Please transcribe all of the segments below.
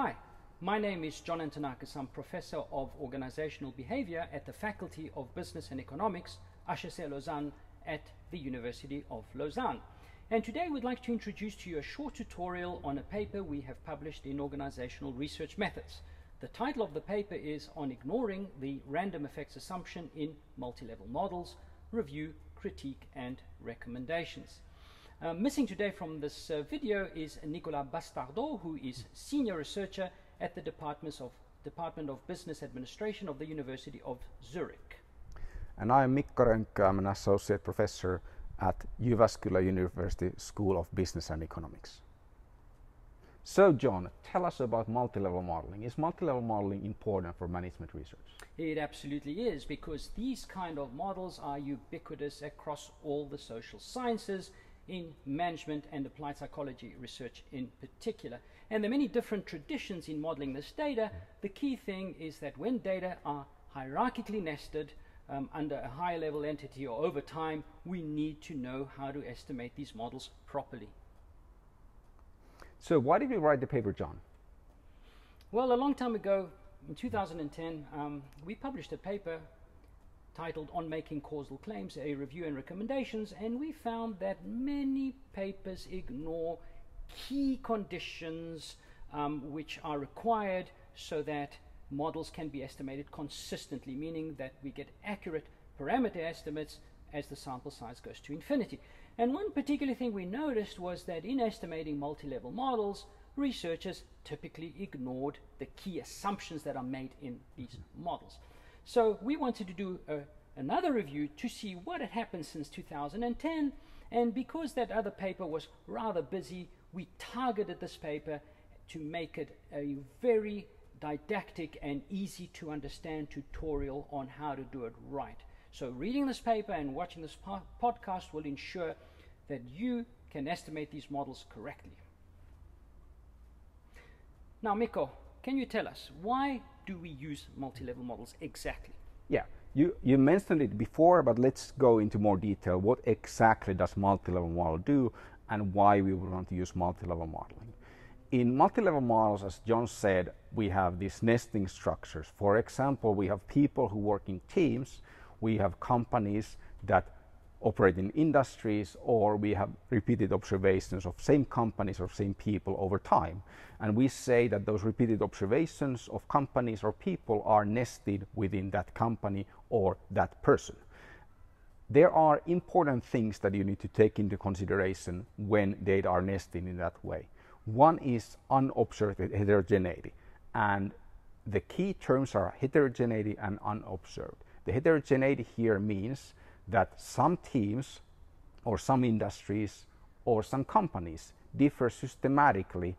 Hi, my name is John Antonakis. I'm Professor of Organizational Behavior at the Faculty of Business and Economics, HEC Lausanne, at the University of Lausanne. And today we'd like to introduce to you a short tutorial on a paper we have published in Organizational Research Methods. The title of the paper is on ignoring the random effects assumption in multi-level models, review, critique, and recommendations. Missing today from this video is Nicolas Bastardeau, who is Senior Researcher at the Department of Business Administration of the University of Zurich. And I am Mikko Rönkkö. I'm an Associate Professor at Jyväskylä University School of Business and Economics. So John, tell us about multi-level modeling. Is multi-level modeling important for management research? It absolutely is, because these kind of models are ubiquitous across all the social sciences, in management and applied psychology research in particular. And there are many different traditions in modeling this data. The key thing is that when data are hierarchically nested under a higher level entity or over time, we need to know how to estimate these models properly. So why did you write the paper, John? Well, a long time ago, in 2010, we published a paper titled On Making Causal Claims, a Review and Recommendations, and we found that many papers ignore key conditions which are required so that models can be estimated consistently, meaning that we get accurate parameter estimates as the sample size goes to infinity. And one particular thing we noticed was that in estimating multi-level models, researchers typically ignored the key assumptions that are made in these models. So we wanted to do another review to see what had happened since 2010, and because that other paper was rather busy, we targeted this paper to make it a very didactic and easy to understand tutorial on how to do it right. So reading this paper and watching this podcast will ensure that you can estimate these models correctly. Now, Mikko, can you tell us, why do we use multi-level models exactly? Yeah, you mentioned it before, but let's go into more detail. What exactly does multi-level model do and why we would want to use multi-level modeling? In multi-level models, as John said, we have these nesting structures. For example, we have people who work in teams, we have companies that operate in industries, or we have repeated observations of same companies or same people over time. And we say that those repeated observations of companies or people are nested within that company or that person. There are important things that you need to take into consideration when data are nested in that way. One is unobserved heterogeneity, and the key terms are heterogeneity and unobserved. The heterogeneity here means that some teams or some industries or some companies differ systematically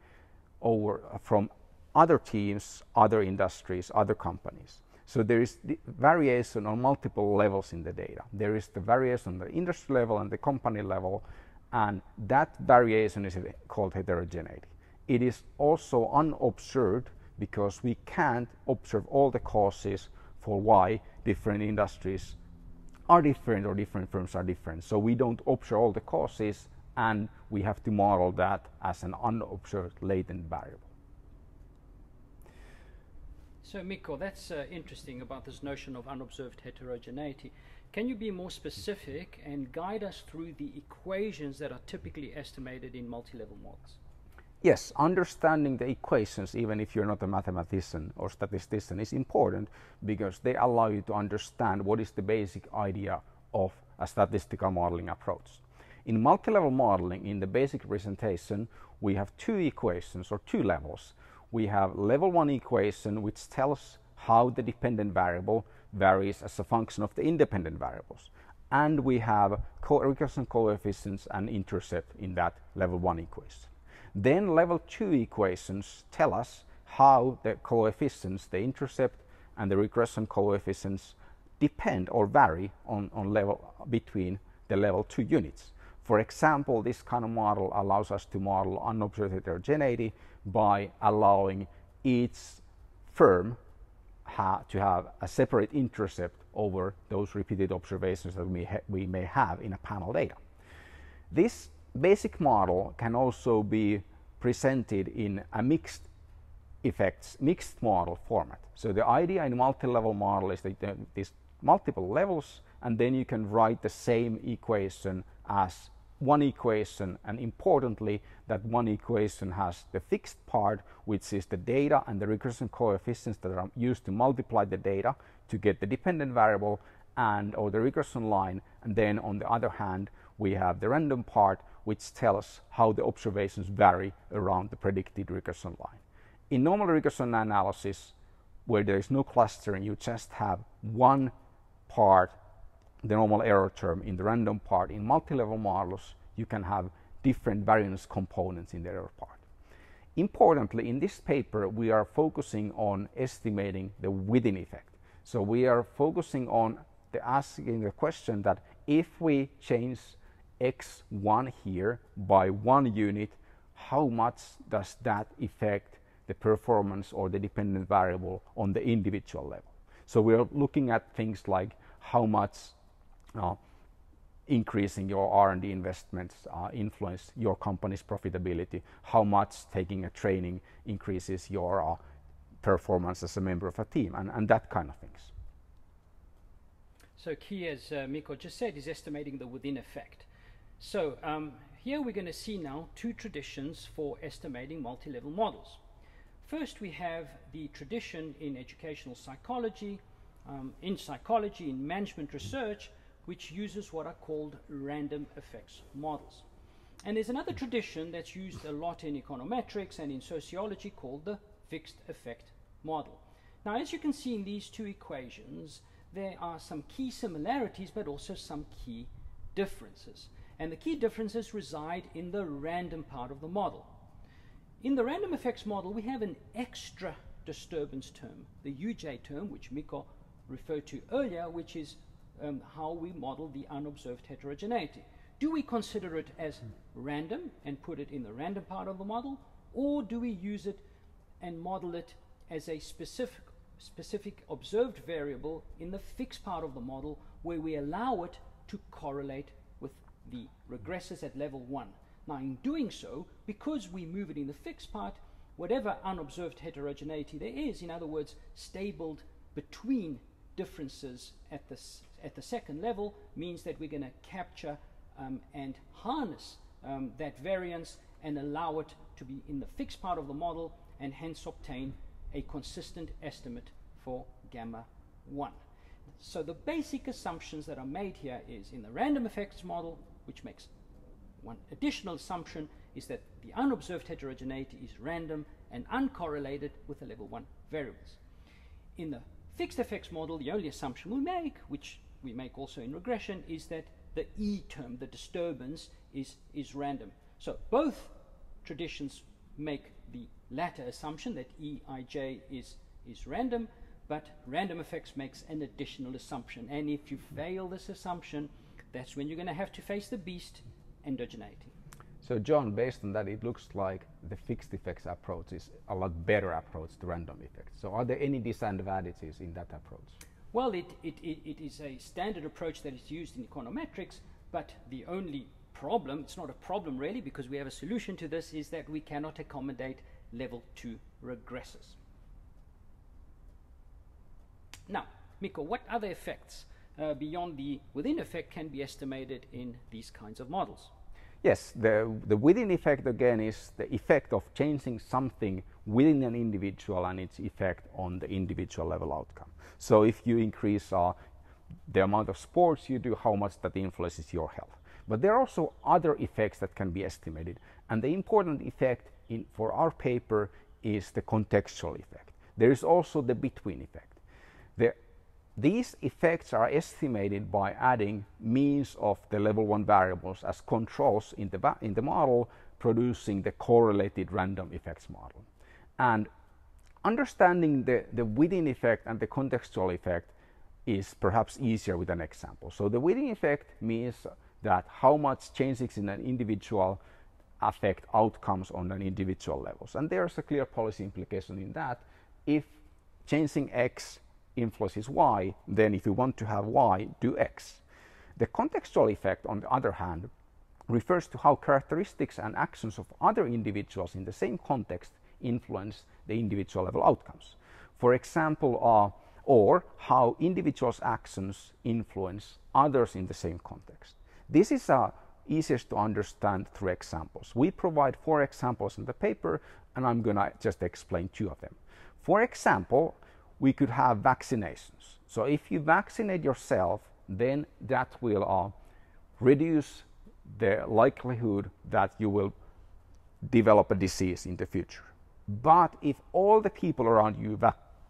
from other teams, other industries, other companies. So there is the variation on multiple levels in the data. There is the variation on the industry level and the company level, and that variation is called heterogeneity. It is also unobserved because we can't observe all the causes for why different industries are different or different firms are different. So we don't observe all the causes, and we have to model that as an unobserved latent variable. So Mikko, that's interesting about this notion of unobserved heterogeneity. Can you be more specific and guide us through the equations that are typically estimated in multi-level models? Yes, understanding the equations, even if you're not a mathematician or statistician, is important because they allow you to understand what is the basic idea of a statistical modeling approach. In multi-level modeling, in the basic presentation, we have two equations or two levels. We have level 1 equation, which tells how the dependent variable varies as a function of the independent variables. And we have regression coefficients and intercept in that level 1 equation. Then level 2 equations tell us how the coefficients, the intercept and the regression coefficients, depend or vary on level between the level 2 units. For example, this kind of model allows us to model unobserved heterogeneity by allowing each firm to have a separate intercept over those repeated observations that we may have in a panel data. This basic model can also be presented in a mixed effects mixed model format. So the idea in multi-level model is that these multiple levels, and then you can write the same equation as one equation, and importantly that one equation has the fixed part, which is the data and the regression coefficients that are used to multiply the data to get the dependent variable and or the regression line, and then on the other hand we have the random part, which tells how the observations vary around the predicted regression line. In normal regression analysis, where there is no clustering, you just have one part, the normal error term, in the random part. In multi-level models, you can have different variance components in the error part. Importantly, in this paper, we are focusing on estimating the within effect. So we are focusing on asking the question that if we change x1 here by 1 unit, how much does that affect the performance or the dependent variable on the individual level? So we are looking at things like how much increasing your R&D investments influence your company's profitability, how much taking a training increases your performance as a member of a team, and that kind of things. So key, as Mikko just said, is estimating the within effect. So here we're going to see now two traditions for estimating multi-level models. First, we have the tradition in educational psychology, in management research, which uses what are called random effects models. And there's another tradition that's used a lot in econometrics and in sociology called the fixed effect model. Now, as you can see in these two equations, there are some key similarities, but also some key differences. And the key differences reside in the random part of the model. In the random effects model, we have an extra disturbance term, the UJ term, which Mikko referred to earlier, which is how we model the unobserved heterogeneity. Do we consider it as random and put it in the random part of the model, or do we use it and model it as a specific observed variable in the fixed part of the model, where we allow it to correlate with the regressors at level 1? Now, in doing so, because we move it in the fixed part, whatever unobserved heterogeneity there is, in other words, stabled between differences at the second level, means that we're going to capture and harness that variance and allow it to be in the fixed part of the model, and hence obtain a consistent estimate for gamma 1. So the basic assumptions that are made here is, in the random effects model, which makes one additional assumption, is that the unobserved heterogeneity is random and uncorrelated with the level 1 variables. In the fixed effects model, the only assumption we make, which we make also in regression, is that the E term, the disturbance, is random. So both traditions make the latter assumption, that Eij is random, but random effects makes an additional assumption. And if you fail this assumption, that's when you're going to have to face the beast, endogeneity. So John, based on that, it looks like the fixed effects approach is a lot better approach to random effects. So are there any disadvantages in that approach? Well, it is a standard approach that is used in econometrics, but the only problem, it's not a problem really, because we have a solution to this, is that we cannot accommodate level 2 regressors. Now, Mikko, what other effects beyond the within effect can be estimated in these kinds of models? Yes, the within effect again is the effect of changing something within an individual and its effect on the individual level outcome. So if you increase the amount of sports you do, how much that influences your health. But there are also other effects that can be estimated, and the important effect for our paper is the contextual effect. There is also the between effect. These effects are estimated by adding means of the level 1 variables as controls in the model, producing the correlated random effects model. And understanding the within effect and the contextual effect is perhaps easier with an example. So the within effect means that how much changes in an individual affect outcomes on an individual levels. And there's a clear policy implication in that. If changing X influences Y, then if you want to have Y, do X. The contextual effect, on the other hand, refers to how characteristics and actions of other individuals in the same context influence the individual level outcomes. For example, or how individuals' actions influence others in the same context. This is easiest to understand through examples. We provide 4 examples in the paper, and I'm going to just explain 2 of them. For example, we could have vaccinations. So if you vaccinate yourself, then that will reduce the likelihood that you will develop a disease in the future. But if all the people around you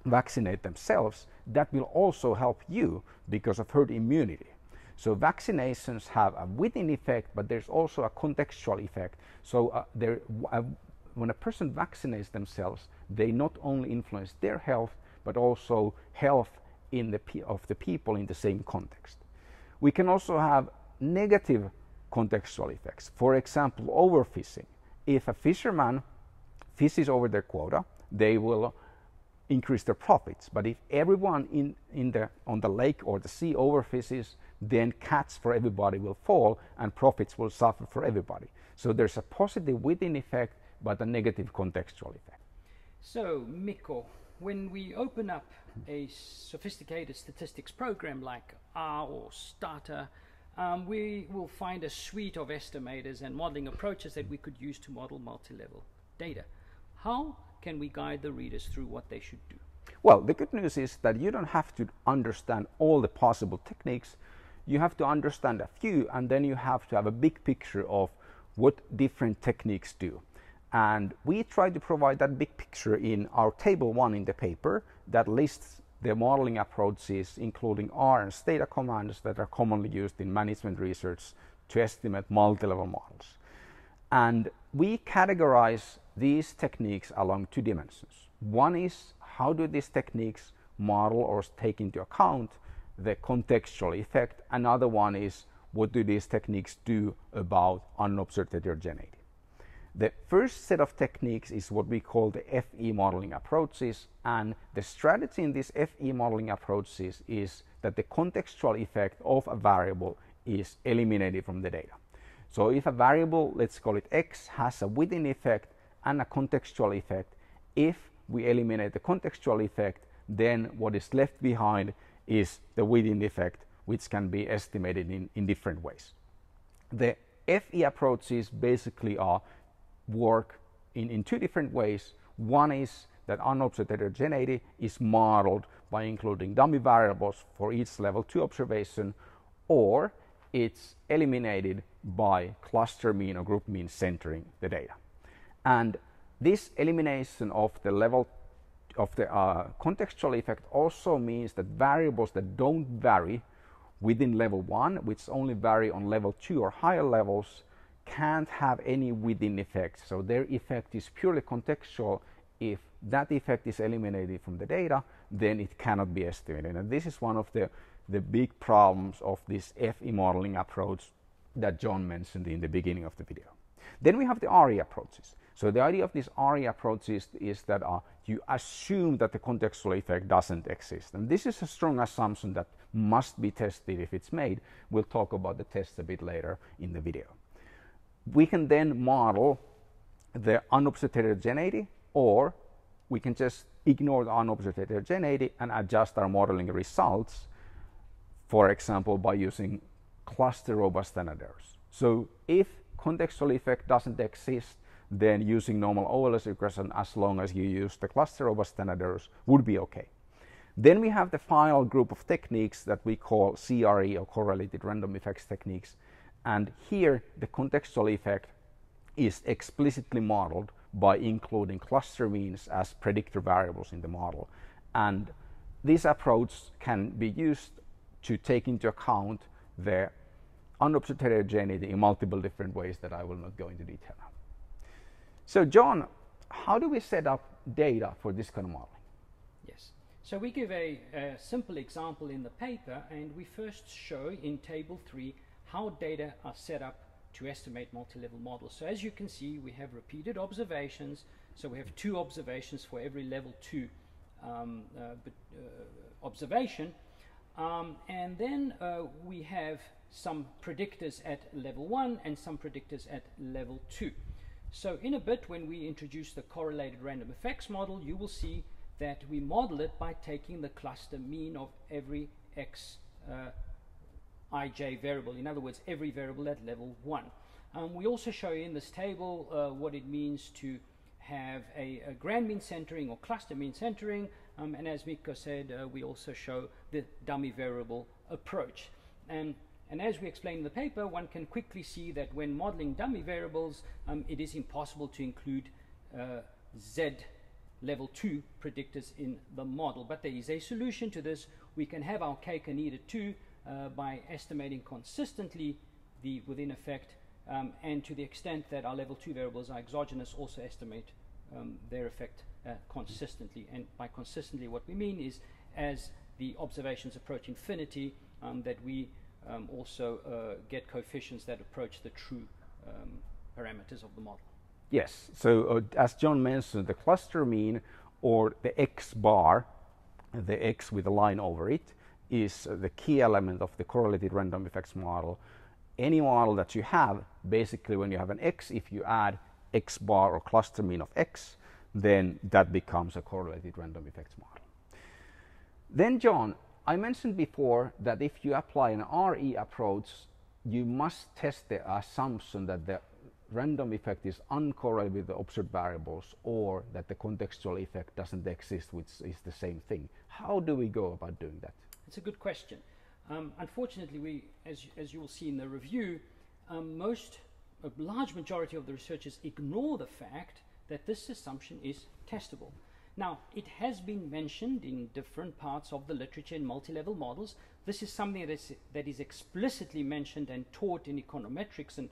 vaccinate themselves, that will also help you because of herd immunity. So vaccinations have a within effect, but there's also a contextual effect. So when a person vaccinates themselves, they not only influence their health, but also health of the people in the same context. We can also have negative contextual effects. For example, overfishing. If a fisherman fishes over their quota, they will increase their profits. But if everyone on the lake or the sea overfishes, then catch for everybody will fall and profits will suffer for everybody. So there's a positive within effect, but a negative contextual effect. So, Mikko, when we open up a sophisticated statistics program like R or Starter, we will find a suite of estimators and modeling approaches that we could use to model multi-level data. How can we guide the readers through what they should do? Well, the good news is that you don't have to understand all the possible techniques. You have to understand a few, and then you have to have a big picture of what different techniques do. And we try to provide that big picture in our table 1 in the paper that lists the modeling approaches, including R and Stata commands that are commonly used in management research to estimate multi-level models. And we categorize these techniques along 2 dimensions. One is, how do these techniques model or take into account the contextual effect? Another one is, what do these techniques do about unobserved heterogeneity? The first set of techniques is what we call the FE modeling approaches, and the strategy in these FE modeling approaches is that the contextual effect of a variable is eliminated from the data. So if a variable, let's call it x, has a within effect and a contextual effect, if we eliminate the contextual effect, then what is left behind is the within effect, which can be estimated in different ways. The FE approaches basically work in 2 different ways. One is that unobserved heterogeneity is modeled by including dummy variables for each level 2 observation, or it's eliminated by cluster mean or group mean centering the data. And this elimination of the level of the contextual effect also means that variables that don't vary within level 1, which only vary on level 2 or higher levels, can't have any within effect. So their effect is purely contextual. If that effect is eliminated from the data, then it cannot be estimated. And this is one of the big problems of this FE modeling approach that John mentioned in the beginning of the video. Then we have the RE approaches. So the idea of these RE approaches is that you assume that the contextual effect doesn't exist. And this is a strong assumption that must be tested if it's made. We'll talk about the tests a bit later in the video. We can then model the unobserved heterogeneity, or we can just ignore the unobserved heterogeneity and adjust our modeling results, for example, by using cluster robust standard errors. So if contextual effect doesn't exist, then using normal OLS regression, as long as you use the cluster robust standard errors, would be okay. Then we have the final group of techniques that we call CRE, or correlated random effects techniques. And here the contextual effect is explicitly modeled by including cluster means as predictor variables in the model. And this approach can be used to take into account the unobserved heterogeneity in multiple different ways that I will not go into detail now. So John, how do we set up data for this kind of modeling? Yes. So we give a simple example in the paper, and we first show in table 3 how data are set up to estimate multi-level models. So as you can see, we have repeated observations. So we have 2 observations for every level 2 observation. And then we have some predictors at level 1 and some predictors at level 2. So in a bit, when we introduce the correlated random effects model, you will see that we model it by taking the cluster mean of every x ij variable. In other words, every variable at level 1. We also show you in this table what it means to have a grand mean centering or cluster mean centering, and as Mikko said, we also show the dummy variable approach. And as we explain in the paper, one can quickly see that when modeling dummy variables, it is impossible to include Z level 2 predictors in the model. But there is a solution to this. We can have our cake and eat it too by estimating consistently the within effect, and to the extent that our level 2 variables are exogenous, also estimate their effect consistently. And by consistently, what we mean is as the observations approach infinity, that we also get coefficients that approach the true parameters of the model. Yes, so as John mentioned, the cluster mean, or the x bar, the x with a line over it, is the key element of the correlated random effects model. Any model that you have, basically when you have an x, if you add x bar or cluster mean of x, then that becomes a correlated random effects model. Then John, I mentioned before that if you apply an RE approach, you must test the assumption that the random effect is uncorrelated with the observed variables, or that the contextual effect doesn't exist, which is the same thing. How do we go about doing that? It's a good question. Unfortunately, as you will see in the review, a large majority of the researchers ignore the fact that this assumption is testable. Now, it has been mentioned in different parts of the literature in multi-level models. This is something that is explicitly mentioned and taught in econometrics and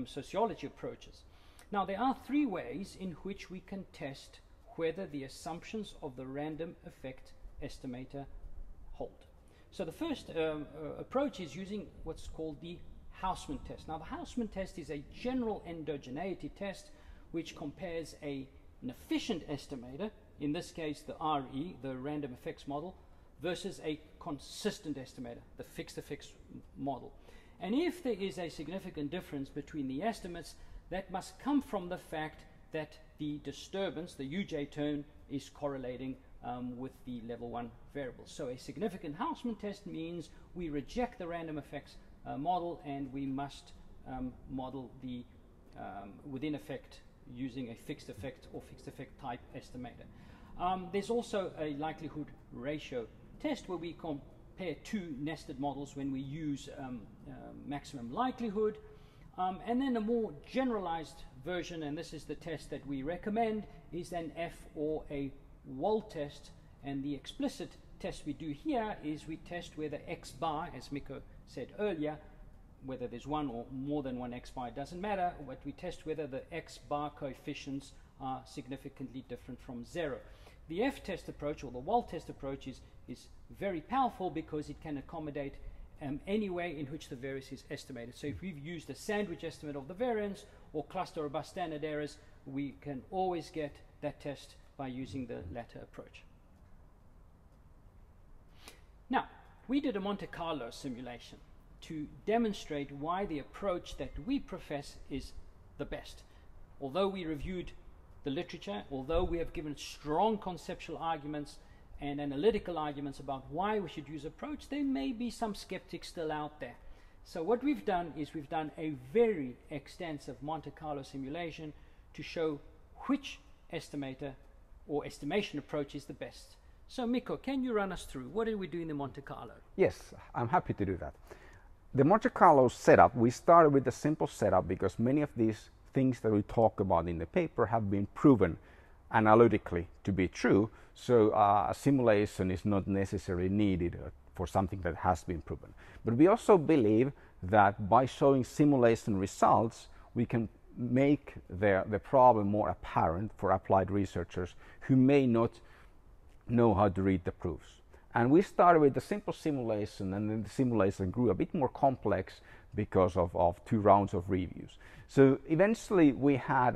sociology approaches. Now, there are 3 ways in which we can test whether the assumptions of the random effect estimator hold. So the first approach is using what's called the Hausman test. Now, the Hausman test is a general endogeneity test which compares an efficient estimator, in this case the RE, the random effects model, versus a consistent estimator, the fixed effects model. And if there is a significant difference between the estimates, that must come from the fact that the disturbance, the UJ term, is correlating with the level 1 variable. So a significant Hausman test means we reject the random effects model, and we must model the within effect using a fixed effect or fixed effect type estimator. There's also a likelihood ratio test where we compare 2 nested models when we use maximum likelihood. And then a more generalized version, and this is the test that we recommend, is an F or a Wald test. And the explicit test we do here is we test whether x bar, as Mikko said earlier, whether there's one or more than one x bar, it doesn't matter, but we test whether the x bar coefficients are significantly different from 0. The F test approach, or the Wald test approach, is very powerful because it can accommodate any way in which the variance is estimated. So if we've used a sandwich estimate of the variance or cluster robust standard errors, we can always get that test by using the latter approach. Now, we did a Monte Carlo simulation to demonstrate why the approach that we profess is the best. Although we reviewed the literature, although we have given strong conceptual arguments and analytical arguments about why we should use approach, there may be some skeptics still out there. So what we've done is we've done a very extensive Monte Carlo simulation to show which estimator or estimation approach is the best. So Mikko, can you run us through what did we do in the Monte Carlo? Yes, I'm happy to do that. The Monte Carlo setup, we started with a simple setup because many of these things that we talk about in the paper have been proven analytically to be true. So a simulation is not necessarily needed for something that has been proven. But we also believe that by showing simulation results, we can make the problem more apparent for applied researchers who may not know how to read the proofs. And we started with a simple simulation, and then the simulation grew a bit more complex because of 2 rounds of reviews. So eventually we had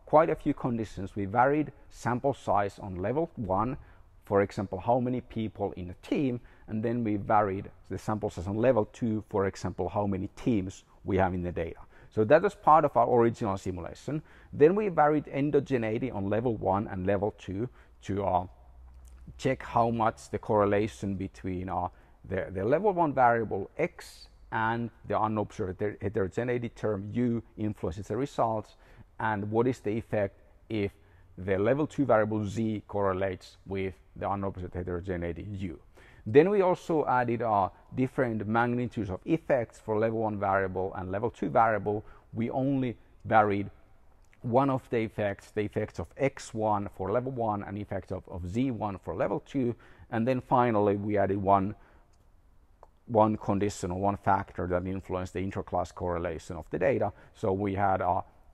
quite a few conditions. We varied sample size on level 1, for example, how many people in a team, and then we varied the sample size on level 2, for example, how many teams we have in the data. So that was part of our original simulation. Then we varied endogeneity on level 1 and level 2 to check how much the correlation between the level 1 variable x and the unobserved heterogeneity term u influences the results, and what is the effect if the level 2 variable z correlates with the unobserved heterogeneity u. Then we also added different magnitudes of effects for level 1 variable and level 2 variable. We only varied one of the effects of x1 for level 1 and effects of z1 for level 2. And then finally we added one condition or one factor that influenced the interclass correlation of the data. So we had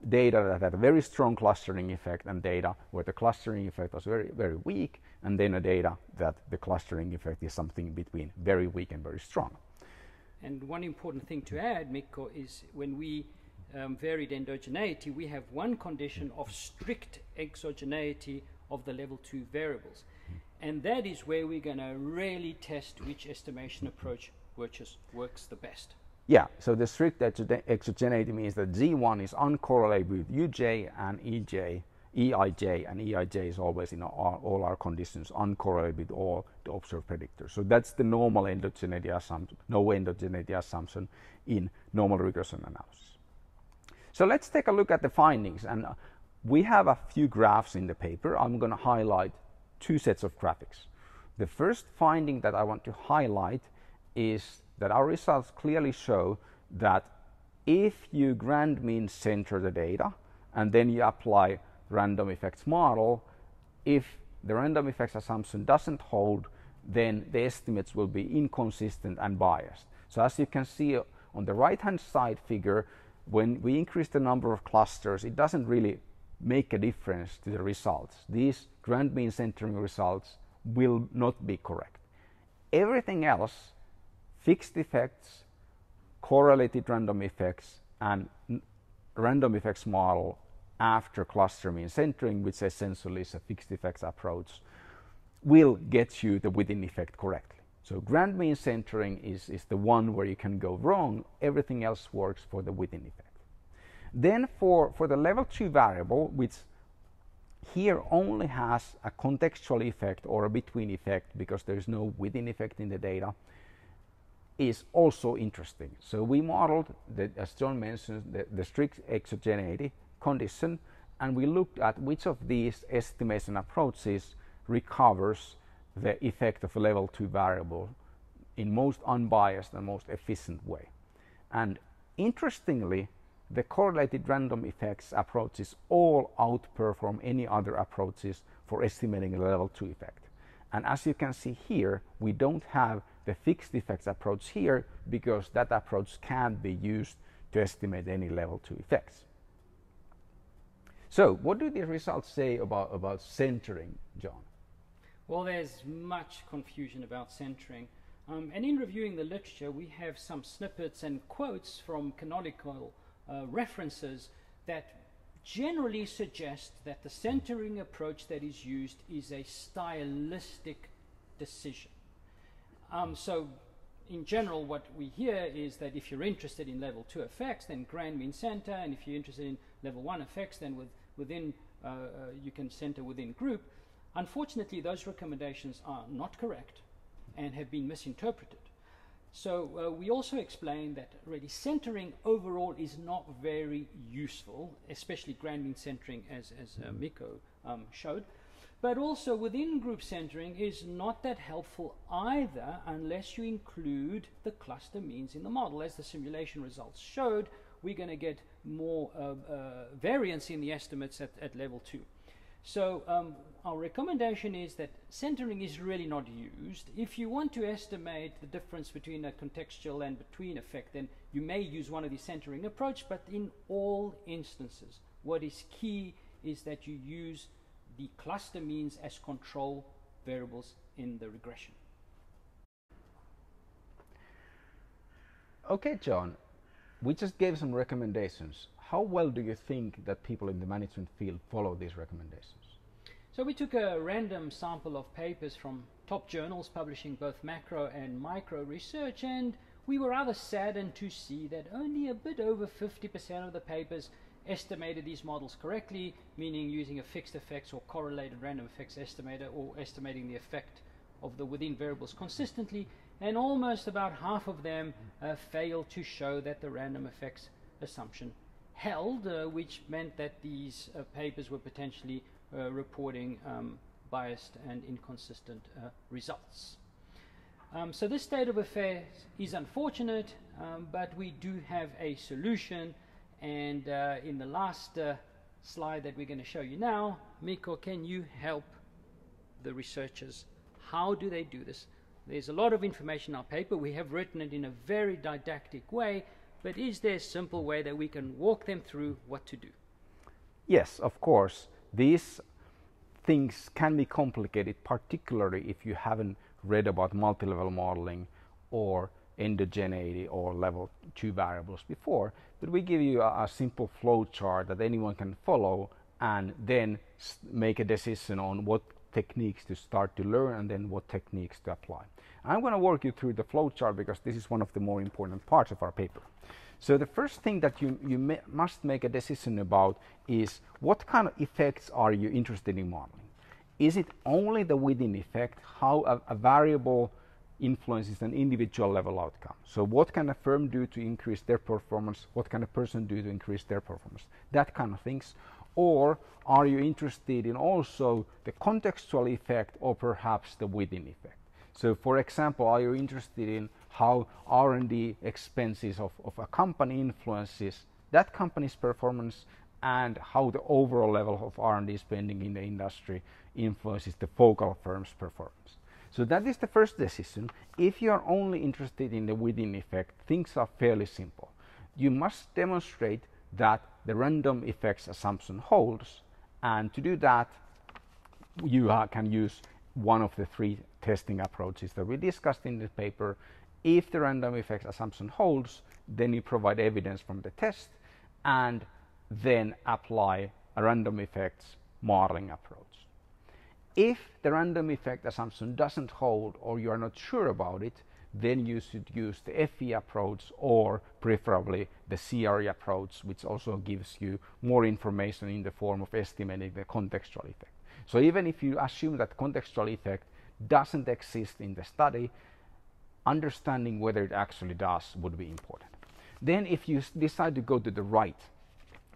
data that had a very strong clustering effect and data where the clustering effect was very, very weak, and then a data that the clustering effect is something between very weak and very strong. And one important thing to add, Mikko, is when we varied endogeneity, we have one condition of strict exogeneity of the level 2 variables. And that is where we're going to really test which estimation approach works the best. Yeah, so the strict exogeneity means that Z1 is uncorrelated with UJ and EIJ, and EIJ is always in all our conditions uncorrelated with all the observed predictors. So that's the normal endogeneity assumption, no endogeneity assumption in normal regression analysis. So let's take a look at the findings, and we have a few graphs in the paper. I'm going to highlight two sets of graphics. The first finding that I want to highlight is that our results clearly show that if you grand mean center the data and then you apply random effects model, if the random effects assumption doesn't hold, then the estimates will be inconsistent and biased. So as you can see on the right hand side figure, when we increase the number of clusters, it doesn't really make a difference to the results. These grand mean centering results will not be correct. Everything else, fixed effects, correlated random effects, and random effects model after cluster mean centering, which essentially is a fixed effects approach, will get you the within effect correctly. So grand mean centering is the one where you can go wrong. Everything else works for the within effect. Then for the level 2 variable, which here only has a contextual effect or a between effect because there is no within effect in the data, is also interesting. So we modeled, as John mentioned, the strict exogeneity condition, and we looked at which of these estimation approaches recovers the effect of a level 2 variable in most unbiased and most efficient way. And interestingly, the correlated random effects approaches all outperform any other approaches for estimating a level 2 effect. And as you can see here, we don't have the fixed effects approach here because that approach can't be used to estimate any level 2 effects. So what do these results say about centering, John? Well, there's much confusion about centering. And in reviewing the literature, we have some snippets and quotes from canonical references that generally suggest that the centering approach that is used is a stylistic decision. So in general, what we hear is that if you're interested in level 2 effects, then grand mean center, and if you're interested in level 1 effects, then within you can center within group. Unfortunately, those recommendations are not correct and have been misinterpreted. So we also explained that really centering overall is not very useful, especially grand mean centering as Mikko showed. But also within group centering is not that helpful either unless you include the cluster means in the model. As the simulation results showed, we're going to get more variance in the estimates at level 2. So our recommendation is that centering is really not used. If you want to estimate the difference between a contextual and between effect, then you may use one of these centering approach, but in all instances, what is key is that you use the cluster means as control variables in the regression. Okay, John, we just gave some recommendations. How well do you think that people in the management field follow these recommendations? So we took a random sample of papers from top journals publishing both macro and micro research, and we were rather saddened to see that only a bit over 50% of the papers estimated these models correctly, meaning using a fixed effects or correlated random effects estimator, or estimating the effect of the within variables consistently, and almost about half of them failed to show that the random effects assumption held, which meant that these papers were potentially reporting biased and inconsistent results. So this state of affairs is unfortunate, but we do have a solution. And in the last slide that we're going to show you now, Mikko, can you help the researchers? How do they do this? There's a lot of information in our paper. We have written it in a very didactic way, but is there a simple way that we can walk them through what to do? Yes, of course. These things can be complicated, particularly if you haven't read about multi-level modeling or endogeneity or level 2 variables before, but we give you a simple flow chart that anyone can follow and then make a decision on what techniques to start to learn and then what techniques to apply. I'm going to walk you through the flow chart because this is one of the more important parts of our paper. So the first thing that you must make a decision about is what kind of effects are you interested in modeling. Is it only the within effect, how a variable influences an individual level outcome? So what can a firm do to increase their performance? What can a person do to increase their performance? That kind of things. Or are you interested in also the contextual effect or perhaps the within effect? So for example, are you interested in how R&D expenses of a company influences that company's performance and how the overall level of R&D spending in the industry influences the focal firm's performance? So that is the first decision. If you are only interested in the within effect, things are fairly simple. You must demonstrate that the random effects assumption holds, and to do that you can use one of the three testing approaches that we discussed in the paper. If the random effects assumption holds, then you provide evidence from the test and then apply a random effects modeling approach. If the random effect assumption doesn't hold or you are not sure about it, then you should use the FE approach or preferably the CRE approach, which also gives you more information in the form of estimating the contextual effect. So even if you assume that contextual effect doesn't exist in the study, understanding whether it actually does would be important. Then if you decide to go to the right,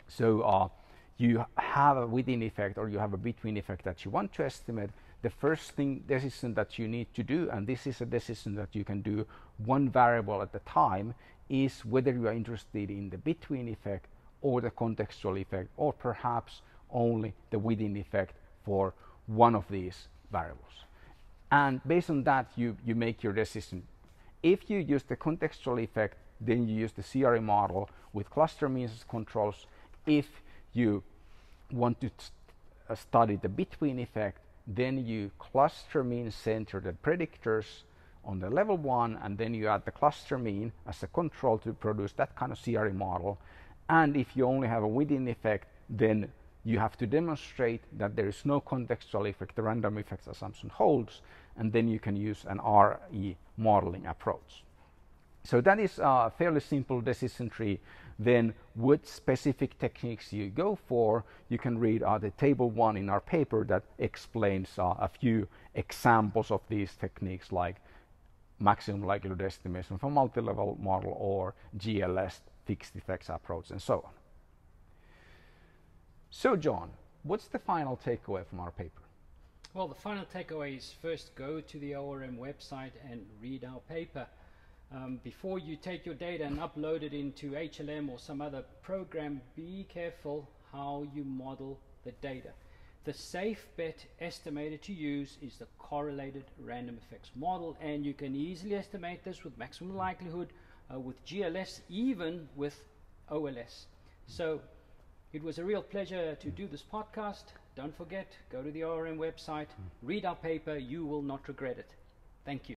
so you have a within effect or you have a between effect that you want to estimate, the first decision that you need to do, and this is a decision that you can do one variable at a time, is whether you are interested in the between effect or the contextual effect or perhaps only the within effect for one of these variables. And based on that you make your decision. If you use the contextual effect, then you use the CRE model with cluster means as controls. If you want to study the between effect, then you cluster mean center the predictors on the level 1, and then you add the cluster mean as a control to produce that kind of CRE model. And if you only have a within effect, then you have to demonstrate that there is no contextual effect, the random effects assumption holds, and then you can use an RE modeling approach. So that is a fairly simple decision tree. Then what specific techniques you go for, you can read the table 1 in our paper that explains a few examples of these techniques, like maximum likelihood estimation for multi-level model or GLS fixed effects approach and so on. So John, what's the final takeaway from our paper? Well, the final takeaway is first go to the ORM website and read our paper. Before you take your data and upload it into HLM or some other program, be careful how you model the data. The safe bet estimator to use is the correlated random effects model, and you can easily estimate this with maximum likelihood, with GLS, even with OLS. So it was a real pleasure to do this podcast. Don't forget, go to the ORM website, read our paper, you will not regret it. Thank you.